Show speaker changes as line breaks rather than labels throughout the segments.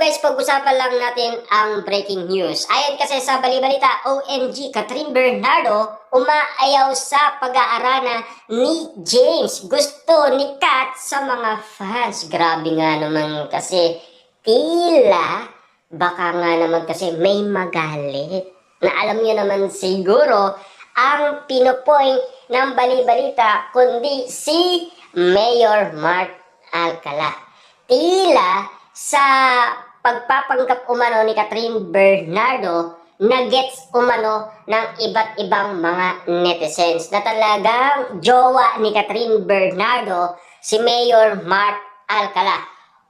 guys, pag-usapan lang natin ang breaking news. Ayon kasi sa balibalita, OMG, Catherine Bernardo umaayaw sa pag-aarana ni James. Gusto ni Kat sa mga fans. Grabe nga naman kasi tila baka nga naman kasi may magalit. Na alam niyo naman siguro ang pinopoint ng balibalita kundi si Mayor Mark Alcala. Tila sa pagpapanggap umano ni Catherine Bernardo, nagets umano ng iba't ibang mga netizens na talagang jowa ni Catherine Bernardo si Mayor Mark Alcala.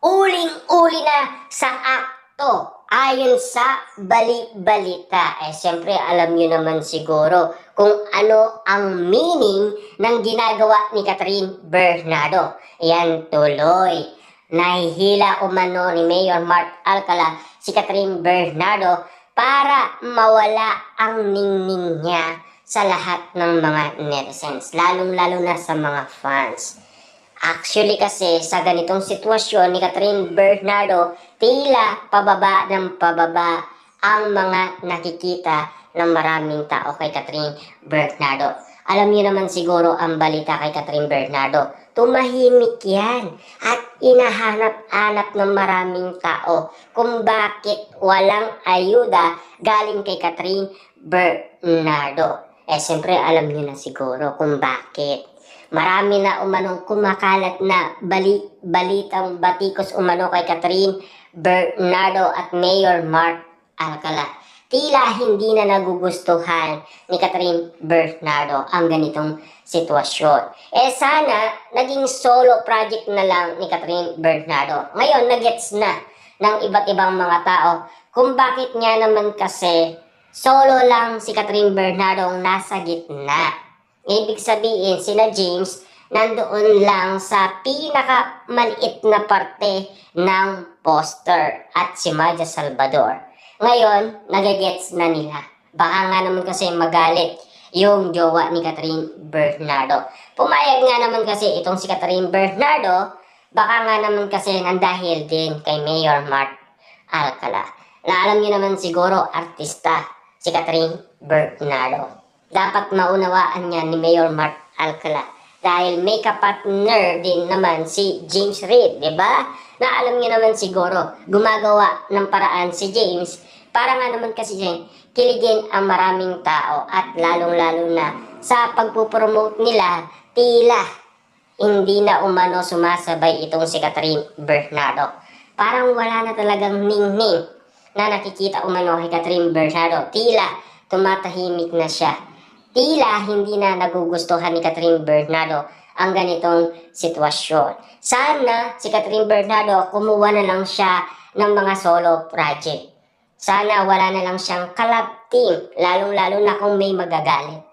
Uling-uli na sa akto ayon sa bali-balita. Siyempre alam niyo naman siguro kung ano ang meaning ng ginagawa ni Catherine Bernardo. Yan tuloy. Nahihila umano ni Mayor Mark Alcala si Catherine Bernardo para mawala ang ningning niya sa lahat ng mga netizens, lalong-lalo na sa mga fans. Actually kasi sa ganitong sitwasyon ni Catherine Bernardo, tila pababa ng pababa ang mga nakikita ng maraming tao kay Catherine Bernardo. Alam niyo naman siguro ang balita kay Catherine Bernardo. Tumahimik yan at inahanap-hanap ng maraming tao kung bakit walang ayuda galing kay Catherine Bernardo. Siyempre alam niyo na siguro kung bakit. Marami na umanong kumakalat na balitang batikos umano kay Catherine Bernardo at Mayor Mark Alcala. Tila hindi na nagugustuhan ni Catherine Bernardo ang ganitong sitwasyon. Sana naging solo project na lang ni Catherine Bernardo. Ngayon, nagets na ng iba't ibang mga tao kung bakit niya naman kasi solo lang si Catherine Bernardo ang nasa gitna. Ibig sabihin, sina James nandoon lang sa pinakamaliit na parte ng poster at si Maja Salvador. Ngayon, nagagets na nila. Baka nga naman kasi magalit yung jowa ni Catherine Bernardo. Pumayag nga naman kasi itong si Catherine Bernardo, baka nga naman kasi nandahil din kay Mayor Mark Alcala. Na alam niyo naman siguro, artista si Catherine Bernardo. Dapat maunawaan niya ni Mayor Mark Alcala. Dahil may kapartner din naman si James Reid, di ba? Na alam niyo naman siguro, gumagawa ng paraan si James para nga naman kasi kiligin ang maraming tao at lalong-lalo na sa pagpupromote nila, tila hindi na umano sumasabay itong si Catherine Bernardo. Parang wala na talagang ningning na nakikita umano kay Catherine Bernardo. Tila tumatahimik na siya. Tila hindi na nagugustuhan ni Catherine Bernardo ang ganitong sitwasyon. Sana si Catherine Bernardo kumuha na lang siya ng mga solo project. Sana wala na lang siyang collab team, lalong-lalo na kung may magagalit.